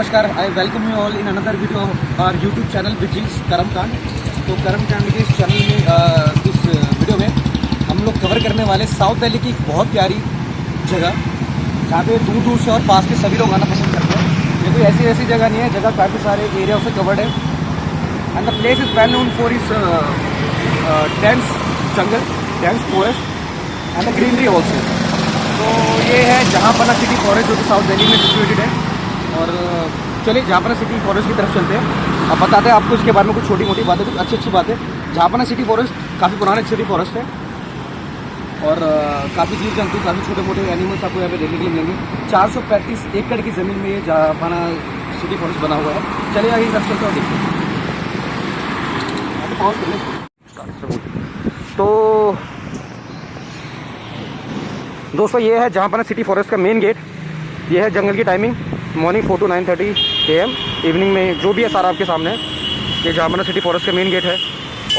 नमस्कार, I welcome you all in another video और YouTube channel which is कर्मकांड। तो कर्मकांड के इस चैनल में इस वीडियो में हम लोग कवर करने वाले साउथ दिल्ली की बहुत प्यारी जगह जहाँ पे दूर दूर से और पास के सभी लोग आना पसंद करते हैं। ये कोई ऐसी जगह नहीं है, जगह काफ़ी सारे एरिया से कवर्ड है and the place is well known for is dense jungle, dense forest and the greenery also. तो ये है जहाँपना सिटी फॉरेस्ट जो कि साउथ दिल्ली में सिचुएटेड है। और चलिए जहाँपना सिटी फॉरेस्ट की तरफ चलते हैं। अब बताते हैं आपको इसके बारे में कुछ छोटी मोटी बातें, कुछ अच्छी बातें। जहाँपना सिटी फॉरेस्ट काफ़ी पुराना सिटी फॉरेस्ट है और काफ़ी जीव जंतु, काफ़ी छोटे मोटे एनिमल्स आपको यहाँ पे देखने के लिए मिलेंगे। 435 एकड़ की ज़मीन में ये जहाँपना सिटी फॉरेस्ट बना हुआ है। चलिए आगे तरफ चलते हैं और देखते हैं। तो दोस्तों ये है जहाँपना सिटी फॉरेस्ट का मेन गेट। ये है जंगल की timing, morning 4 to 9:30 AM, evening में जो भी है सारा आपके सामने है। ये जहाँपना सिटी फॉरेस्ट का मेन गेट है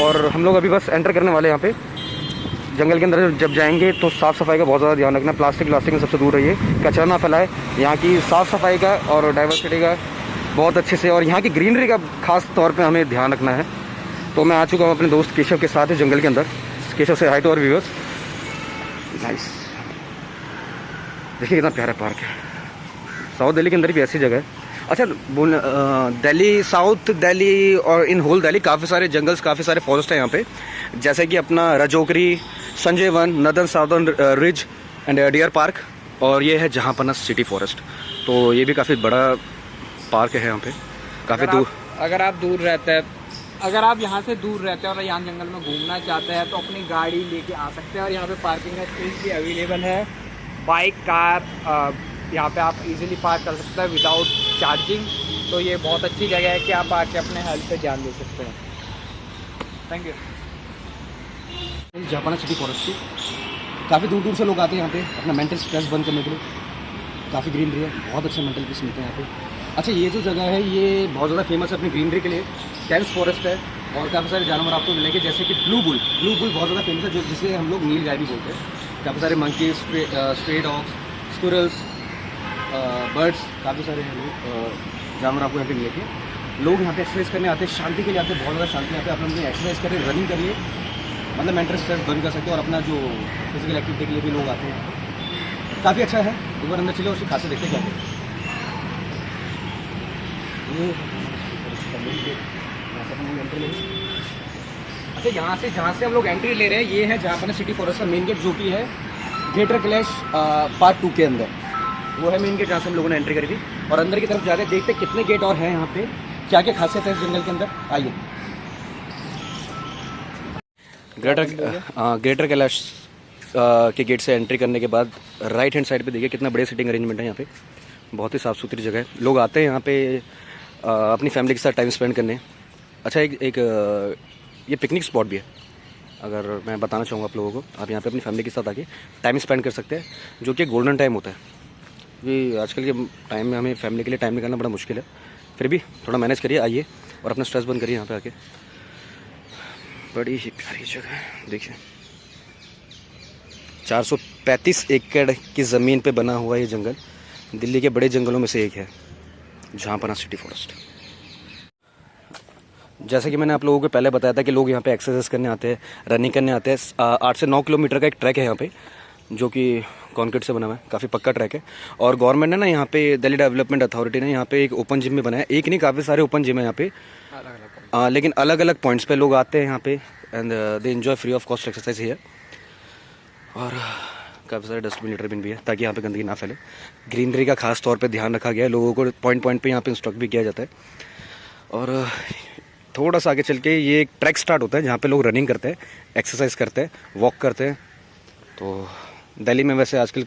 और हम लोग अभी बस एंटर करने वाले हैं यहाँ पे। जंगल के अंदर जब जाएंगे तो साफ़ सफाई का बहुत ज़्यादा ध्यान रखना, प्लास्टिक में सबसे दूर रहिए, कचरा ना फैलाए। यहाँ की साफ़ सफाई का और डाइवर्सिटी का बहुत अच्छे से, और यहाँ की ग्रीनरी का खास तौर पर हमें ध्यान रखना है। तो मैं आ चुका हूँ अपने दोस्त केशव के साथ जंगल के अंदर। केशव से hi to our viewers. Nice, देखिए कितना प्यारा पार्क है। साउथ दिल्ली के अंदर भी ऐसी जगह है। अच्छा दिल्ली, साउथ दिल्ली और इन होल दिल्ली काफ़ी सारे जंगल्स, काफ़ी सारे फॉरेस्ट हैं यहाँ पे, जैसे कि अपना Rajokri, Sanjay Van, northern southern ridge and deer park, और ये है जहाँपना सिटी फॉरेस्ट। तो ये भी काफ़ी बड़ा पार्क है यहाँ पे, काफ़ी दूर। अगर आप यहाँ से दूर रहते हैं और यहाँ जंगल में घूमना चाहते हैं तो अपनी गाड़ी लेके आ सकते हैं और यहाँ पे पार्किंग का स्पेस भी अवेलेबल है। बाइक, कार यहाँ पे आप इजीली पार्क कर सकते हैं विदाउट चार्जिंग। तो ये बहुत अच्छी जगह है कि आप आके अपने हेल्थ पे ध्यान दे सकते हैं। Thank you. Jahanpanah city forest की काफ़ी दूर दूर से लोग आते हैं यहाँ पे अपना मेंटल स्ट्रेस बंद करने के लिए। काफ़ी ग्रीनरी है, बहुत अच्छे मेंटल पीस मिलते हैं यहाँ पे। अच्छा, ये जो जगह है ये बहुत ज़्यादा फेमस है अपनी ग्रीनरी के लिए। डेंस फॉरेस्ट है और काफ़ी सारे जानवर आपको मिलेंगे, जैसे कि ब्लू बुल बहुत ज़्यादा फेमस है, जो जिसे हम लोग नील गाय भी बोलते हैं। काफ़ी सारे monkeys, stray dogs, squirrels, birds, काफ़ी सारे जानवर आपको यहाँ पे मिलेंगे। लोग यहाँ पे एक्सरसाइज करने आते हैं, शांति के लिए आते हैं, बहुत ज़्यादा शांति। यहाँ पे आप अपनी एक्सरसाइज करें, रनिंग करिए, मतलब मेंटल स्ट्रेस बंद कर सकते हैं। और अपना जो फिजिकल एक्टिविटी के लिए भी लोग आते हैं। काफ़ी अच्छा है। एक बार अंदर चले और उसकी खासियत देखते क्या है। अच्छा, यहाँ से जहाँ से हम लोग एंट्री ले रहे हैं ये है जहाँपना सिटी फॉरेस्ट का मेन गेट, जो कि है ग्रेटर कैलाश पार्ट 2 के अंदर। वो है मेन गेट जहाँ से हम लोगों ने एंट्री करी थी। और अंदर की तरफ जाते देखते कितने गेट और हैं यहाँ पे, क्या क्या खासियत है इस जंगल के अंदर। आइए। ग्रेटर कैलाश के गेट से एंट्री करने के बाद राइट हैंड साइड पे देखिए कितना बड़े सिटिंग अरेंजमेंट है यहाँ पे। बहुत ही साफ़ सुथरी जगह है। लोग आते हैं यहाँ पे अपनी फैमिली के साथ टाइम स्पेंड करने। अच्छा, एक ये पिकनिक स्पॉट भी है। अगर मैं बताना चाहूँगा आप लोगों को, आप यहाँ पे अपनी फैमिली के साथ आके टाइम स्पेंड कर सकते हैं, जो कि गोल्डन टाइम होता है। ये आजकल के टाइम में हमें फैमिली के लिए टाइम निकालना बड़ा मुश्किल है, फिर भी थोड़ा मैनेज करिए, आइए और अपना स्ट्रेस बंद करिए यहाँ पे आके। बड़ी ही प्यारी जगह है, देखिए 435 एकड़ की ज़मीन पे बना हुआ ये जंगल दिल्ली के बड़े जंगलों में से एक है, जहाँपना सिटी फॉरेस्ट। जैसे कि मैंने आप लोगों को पहले बताया था कि लोग यहाँ पे एक्सरसाइज करने आते हैं, रनिंग करने आते हैं। 8 से 9 किलोमीटर का एक ट्रैक है यहाँ पे, जो कि कंक्रीट से बना हुआ है, काफ़ी पक्का ट्रैक है। और गवर्नमेंट ने ना यहाँ पे, दिल्ली डेवलपमेंट अथॉरिटी ने यहाँ पे एक ओपन जिम भी बनाया। एक नहीं, काफ़ी सारे ओपन जिम है यहाँ पे, लेकिन अलग अलग पॉइंट्स पे लोग आते हैं यहाँ पे and they enjoy free of cost exercise है। और काफ़ी सारे डस्टबिन भी है ताकि यहाँ पे गंदगी ना फैले। ग्रीनरी का खास तौर पे ध्यान रखा गया है, लोगों को पॉइंट पे यहाँ पे इंस्ट्रक्ट भी किया जाता है। और थोड़ा सा आगे चल के ये एक ट्रैक स्टार्ट होता है जहाँ पे लोग रनिंग करते हैं, एक्सरसाइज करते हैं, वॉक करते हैं। तो दिल्ली में वैसे आजकल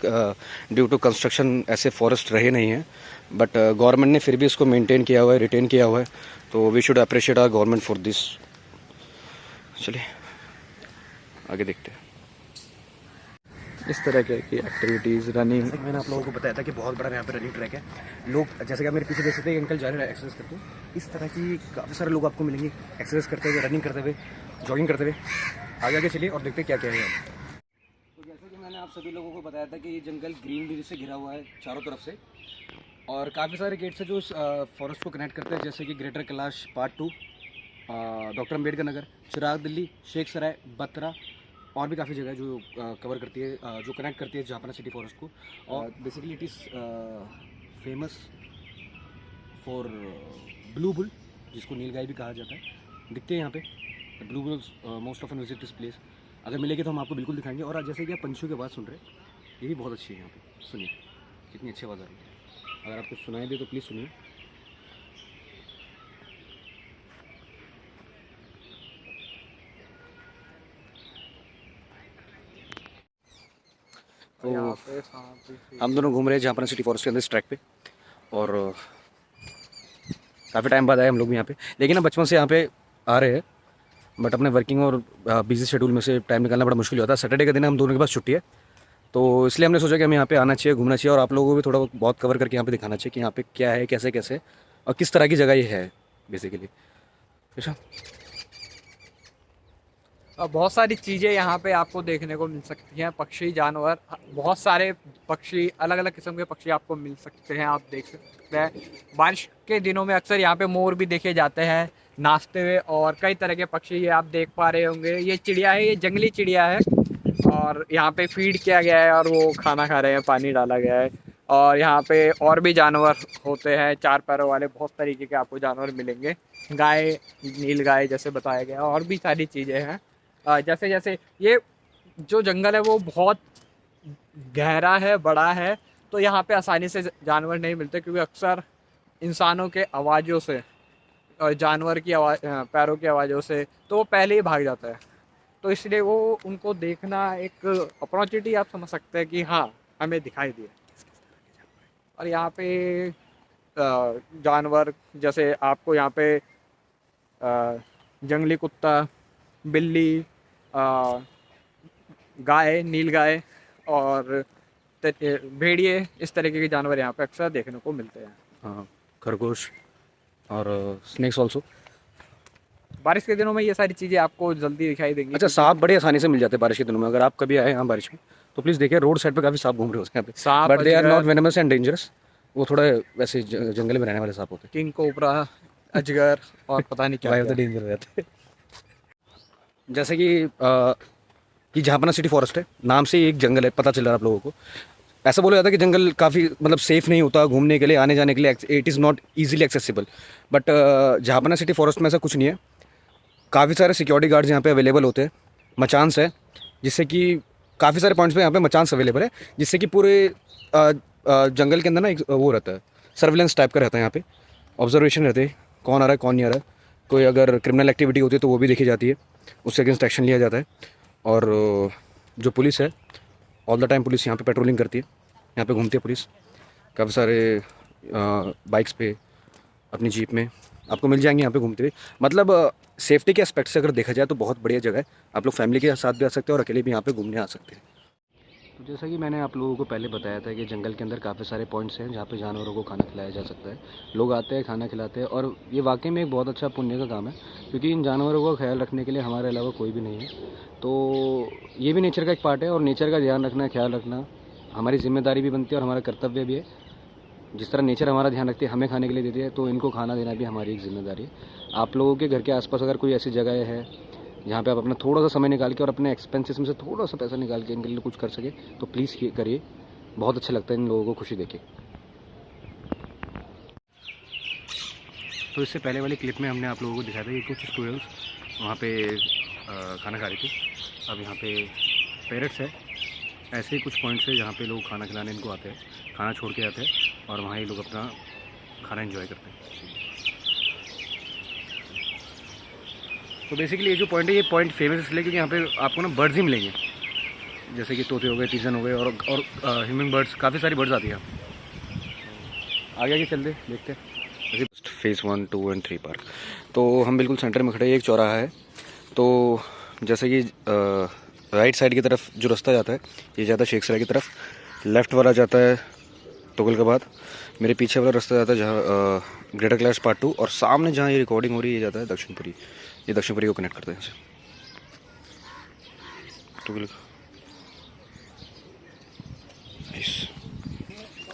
ड्यू टू कंस्ट्रक्शन ऐसे फॉरेस्ट रहे नहीं हैं, बट गवर्नमेंट ने फिर भी इसको मेंटेन किया हुआ है, रिटेन किया हुआ है। तो we should appreciate our government for this. चलिए आगे देखते हैं। इस तरह की एक्टिविटीज़, रनिंग, मैंने आप लोगों को बताया था कि बहुत बड़ा यहाँ पे रनिंग ट्रैक है। लोग जैसे कि आप मेरे पीछे देख सकते हैं, अंकल जा रहे हैं एक्सरसाइज करते हैं। इस तरह की काफ़ी सारे लोग आपको मिलेंगे एक्सरसाइज करते हुए, रनिंग करते हुए, जॉगिंग करते हुए। आगे चलिए और देखते हैं क्या क्या है यहाँ। तो जैसे कि मैंने आप सभी लोगों को बताया था कि ये जंगल ग्रीनरी से घिरा हुआ है चारों तरफ से। और काफ़ी सारे गेट्स हैं जो इस फॉरेस्ट को कनेक्ट करते हैं, जैसे कि greater Kailash part 2, doctor Ambedkar Nagar, Chirag Delhi, Sheikh Sarai, Batra, और भी काफ़ी जगह है जो कवर करती है, जो कनेक्ट करती है जापाना सिटी फॉरेस्ट को। और basically it is famous for blue bull, जिसको नीलगाय भी कहा जाता है। दिखते हैं यहाँ पे blue bulls most often visit this place. अगर मिलेंगे तो हम आपको बिल्कुल दिखाएंगे। और जैसे कि आप पंछियों की आवाज़ सुन रहे हैं, ये भी बहुत अच्छी है यहाँ पे, सुनिए कितनी अच्छी आवाज़ आ रही है। अगर आपको सुनाई दे तो प्लीज़ सुनिए। तो यहाँ पे सांप भी हम दोनों घूम रहे हैं जापाना सिटी फॉरेस्ट के अंदर इस ट्रैक पे, और काफ़ी टाइम बाद आए हम लोग भी यहाँ पे। लेकिन हम बचपन से यहाँ पे आ रहे हैं, बट अपने वर्किंग और बिजी शेड्यूल में से टाइम निकालना बड़ा मुश्किल होता है। सैटरडे का दिन हम दोनों के पास छुट्टी है, तो इसलिए हमने सोचा कि हमें यहाँ पे आना चाहिए, घूमना चाहिए, और आप लोगों को भी थोड़ा बहुत कवर करके यहाँ पे दिखाना चाहिए कि यहाँ पे क्या है, कैसे कैसे और किस तरह की जगह ये है बेसिकली। अच्छा, और बहुत सारी चीज़ें यहाँ पे आपको देखने को मिल सकती हैं, पक्षी, जानवर, बहुत सारे पक्षी, अलग अलग किस्म के पक्षी आपको मिल सकते हैं, आप देख सकते हैं। बारिश के दिनों में अक्सर यहाँ पे मोर भी देखे जाते हैं नाचते हुए, और कई तरह के पक्षी ये आप देख पा रहे होंगे। ये चिड़िया है, ये जंगली चिड़िया है, और यहाँ पे फीड किया गया है और वो खाना खा रहे हैं, पानी डाला गया है। और यहाँ पे और भी जानवर होते हैं, 4 पैरों वाले, बहुत तरीके के आपको जानवर मिलेंगे। गाय, नील गाय जैसे बताया गया, और भी सारी चीज़ें हैं। जैसे जैसे ये जो जंगल है वो बहुत गहरा है, बड़ा है, तो यहाँ पे आसानी से जानवर नहीं मिलते, क्योंकि अक्सर इंसानों के आवाज़ों से और जानवर की आवाज़, पैरों की आवाज़ों से, तो वो पहले ही भाग जाता है। तो इसलिए वो उनको देखना एक अपॉर्चुनिटी आप समझ सकते हैं कि हाँ, हमें दिखाई दिया। और यहाँ पे जानवर जैसे आपको यहाँ पे जंगली कुत्ता, बिल्ली, गाय, नील गाय और भेड़िए, इस तरीके के जानवर यहाँ पे अक्सर देखने को मिलते हैं। हाँ, खरगोश और स्नेक्स ऑल्सो। बारिश के दिनों में ये सारी चीज़ें आपको जल्दी दिखाई देंगी। अच्छा, सांप बड़े आसानी से मिल जाते हैं बारिश के दिनों में। अगर आप कभी आए यहाँ बारिश में तो प्लीज़ देखिए, रोड साइड पे काफ़ी सांप घूम रहे होते हैं यहाँ पे, सांप, बट दे आर नॉट अजगर, वेनमस एंड डेंजरस। वो थोड़ा वैसे जंगल में रहने वाले सांप होते किंग कोबरा, अजगर और पता नहीं क्या हैं, क्या। डेंजर रहते हैं। जैसे कि जापाना सिटी फॉरेस्ट है, नाम से ही एक जंगल है, पता चल रहा है आप लोगों को। ऐसा बोला जाता है कि जंगल काफ़ी मतलब सेफ़ नहीं होता घूमने के लिए, आने जाने के लिए, it is not easily accessible. But Jahanpanah city forest में ऐसा कुछ नहीं है। काफ़ी सारे सिक्योरिटी गार्ड्स यहाँ पे अवेलेबल होते हैं, मचान्स है, जिससे कि काफ़ी सारे पॉइंट्स पे यहाँ पे मचान्स अवेलेबल है, जिससे कि पूरे जंगल के अंदर ना एक वो रहता है, सर्विलेंस टाइप का रहता है। यहाँ पे ऑब्जर्वेशन रहते हैं, कौन आ रहा है कौन नहीं आ रहा है। कोई अगर क्रिमिनल एक्टिविटी होती है तो वो भी देखी जाती है, उससे अगेंस्ट एक्शन लिया जाता है। और जो पुलिस है, ऑल द टाइम पुलिस यहाँ पे पेट्रोलिंग करती है, यहाँ पे घूमती है पुलिस। काफ़ी सारे बाइक्स पे, अपनी जीप में आपको मिल जाएंगे यहाँ पे घूमते हुए। मतलब सेफ्टी के एस्पेक्ट से अगर देखा जाए तो बहुत बढ़िया जगह है। आप लोग फैमिली के साथ भी आ सकते हैं और अकेले भी यहाँ पे घूमने आ सकते हैं। तो जैसा कि मैंने आप लोगों को पहले बताया था कि जंगल के अंदर काफ़ी सारे पॉइंट्स हैं जहाँ पे जानवरों को खाना खिलाया जा सकता है। लोग आते हैं, खाना खिलाते हैं, और ये वाकई में एक बहुत अच्छा पुण्य का काम है, क्योंकि इन जानवरों का ख्याल रखने के लिए हमारे अलावा कोई भी नहीं है। तो ये भी नेचर का एक पार्ट है, और नेचर का ध्यान रखना, ख्याल रखना हमारी जिम्मेदारी भी बनती है और हमारा कर्तव्य भी है। जिस तरह नेचर हमारा ध्यान रखती है, हमें खाने के लिए देती है, तो इनको खाना देना भी हमारी एक जिम्मेदारी है। आप लोगों के घर के आसपास अगर कोई ऐसी जगह है जहाँ पे आप अपना थोड़ा सा समय निकाल के और अपने एक्सपेंसेस में से थोड़ा सा पैसा निकाल के इनके लिए कुछ कर सके, तो प्लीज़ ये करिए। बहुत अच्छा लगता है इन लोगों को खुशी देखे। तो इससे पहले वाली क्लिप में हमने आप लोगों को दिखाया था कि कुछ स्टूडेंट्स वहाँ पे खाना खा रही थी। अब यहाँ पे पेरेंट्स है, ऐसे ही कुछ पॉइंट्स है जहाँ पे लोग खाना खिलाने इनको आते हैं, खाना छोड़ के आते हैं, और वहाँ ही लोग अपना खाना एंजॉय करते हैं। तो बेसिकली ये जो पॉइंट है, ये पॉइंट फेमस इसलिए क्योंकि यहाँ पे आपको ना बर्ड्स ही मिलेंगे, जैसे कि तोते हो गए, पिजन हो गए, और ह्यूमिंग बर्ड्स, काफ़ी सारी बर्ड्स आती हैं। आगे आगे चलते देखते हैं। फेज़ 1, 2 और 3 पार्क। तो हम बिल्कुल सेंटर में खड़े हैं, एक चौराहा है। तो जैसे कि राइट साइड की तरफ जो रास्ता जाता है, ये जाता है शेख सराय की तरफ, लेफ़्ट वाला जाता है तुगलकाबाद, मेरे पीछे वाला रास्ता जाता है जहाँ ग्रेटर कैलाश पार्ट 2, और सामने जहाँ ये रिकॉर्डिंग हो रही है ये जाता है दक्षिणपुरी। ये दक्षिणपुरी को कनेक्ट करते हैं इसे।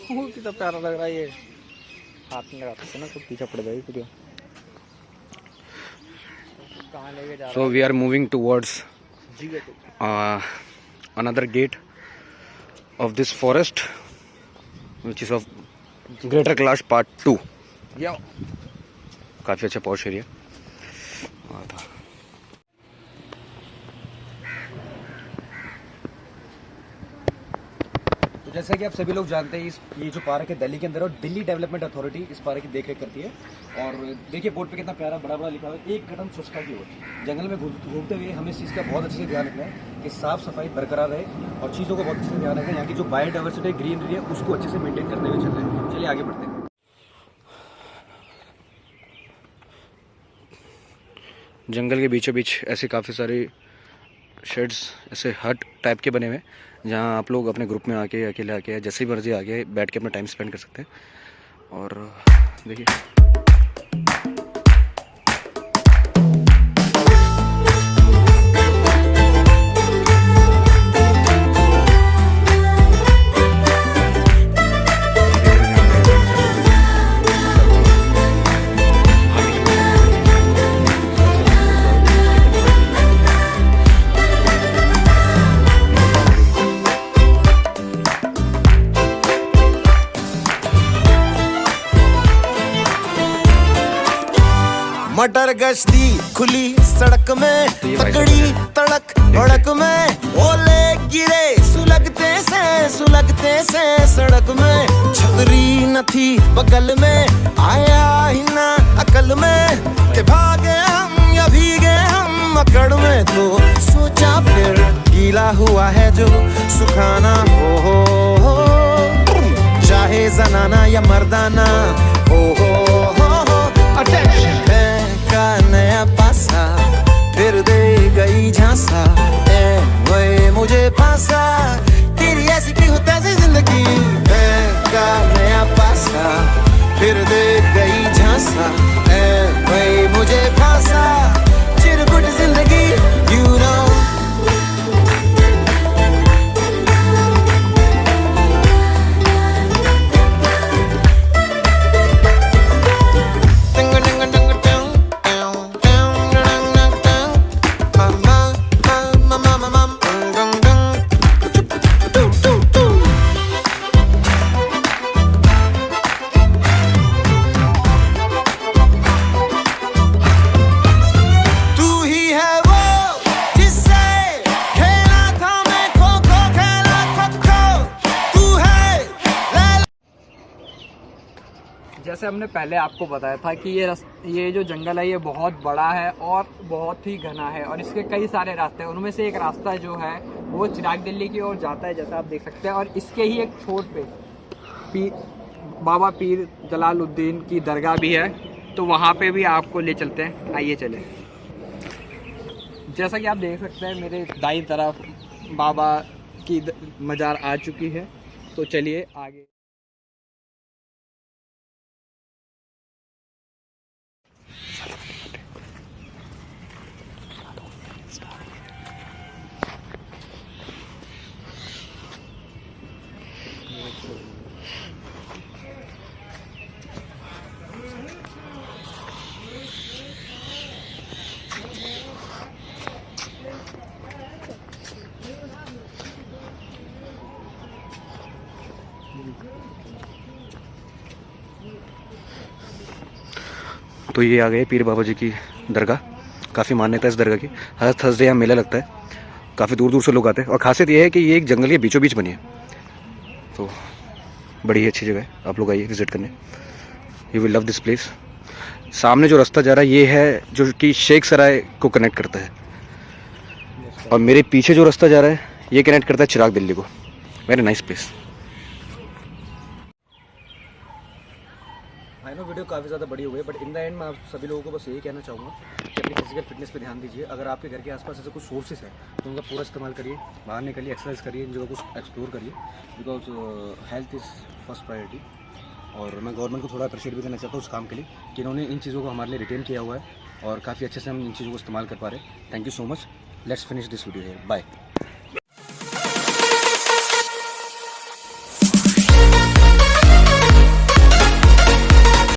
कितना प्यारा लग रहा है ये। हाथ में लगा सकते ना, तो पीछे पड़ जाएगी वीडियो। कहाँ लेके जा रहा So we are moving towards another gate of this forest, which is of Greater Kailash Part 2. है? काफ़ी अच्छा पॉश एरिया। तो जैसा कि आप सभी लोग जानते हैं, ये जो पार्क है दिल्ली के अंदर, और दिल्ली डेवलपमेंट अथॉरिटी इस पार्क की देखरेख करती है। और देखिए बोर्ड पे कितना प्यारा बड़ा बड़ा लिखा हुआ है, एक कदम स्वच्छता की ओर। जंगल में घूमते हुए हमें इस चीज़ का बहुत अच्छे से ध्यान रखना है कि साफ़ सफाई बरकरार रहे, और चीज़ों को बहुत अच्छे से ध्यान रखें। यहाँ की जो बायोडाइवर्सिटी ग्रीनरी है उसको अच्छे से मेंटेन करते हुए चल रहे हैं। चलिए आगे बढ़ते हैं। जंगल के बीचों बीच ऐसे काफ़ी सारे शेड्स, ऐसे हट टाइप के बने हुए हैं, जहाँ आप लोग अपने ग्रुप में आके, अकेले आके, जैसे ही मर्जी आके बैठ के अपना टाइम स्पेंड कर सकते हैं। और देखिए मटर गश्ती खुली सड़क में, तकड़ी तड़क भड़क में, ओले गिरे सुलगते से सड़क में। छतरी न थी बगल में, आया ही ना अकल में कि भागे हम या भीगे हम अकड़ में। तो सोचा फिर गीला हुआ है जो सुखाना हो, चाहे जनाना या मर्दाना हो। अटेंशन का नया पासा फिर दे गई झांसा, वही मुझे फांसा, तेरी ऐसी की होता है जिंदगी। का नया पासा फिर दे गई झांसा, वही मुझे फांसा, चिरकुट जिंदगी you know। जैसे हमने पहले आपको बताया था कि ये जो जंगल है ये बहुत बड़ा है और बहुत ही घना है, और इसके कई सारे रास्ते हैं। उनमें से एक रास्ता जो है वो चिराग दिल्ली की ओर जाता है, जैसा आप देख सकते हैं। और इसके ही एक छोर पे बाबा पीर जलालुद्दीन की दरगाह भी है, तो वहाँ पे भी आपको ले चलते हैं। आइए चले। जैसा कि आप देख सकते हैं मेरे दाईं तरफ बाबा की मजार आ चुकी है, तो चलिए आगे। तो ये आ गए पीर बाबा जी की दरगाह। काफ़ी मान्यता है इस दरगाह की। हर थर्सडे यहाँ मेला लगता है, काफ़ी दूर दूर से लोग आते हैं। और खासियत ये है कि ये एक जंगल के बीचों बीच बनी है, तो बड़ी अच्छी जगह है। आप लोग आइए विजिट करने, you will love this place. सामने जो रास्ता जा रहा है ये है जो कि शेख सराय को कनेक्ट करता है, और मेरे पीछे जो रास्ता जा रहा है ये कनेक्ट करता है चिराग दिल्ली को। Very nice place. I know video काफ़ी ज़्यादा बड़ी हो गई, बट इन द एंड मैं आप सभी लोगों को बस यही कहना चाहूँगा कि अपनी फिजिकल फिटनेस पे ध्यान दीजिए। अगर आपके घर के आसपास ऐसे कुछ सोर्सेज है तो उनका पूरा इस्तेमाल करिए, बाहर निकलिए, एक्सरसाइज करिए, इन जगह को एक्सप्लोर करिए, because health is first priority. और मैं गवर्नमेंट को थोड़ा अप्रिशिएट भी देना चाहता हूँ उस काम के लिए कि इन्होंने इन चीज़ों को हमारे लिए रिटेन किया हुआ है, और काफ़ी अच्छे से हम इन चीज़ों को इस्तेमाल कर पा रहे हैं। Thank you so much. Let's finish this video here. Bye.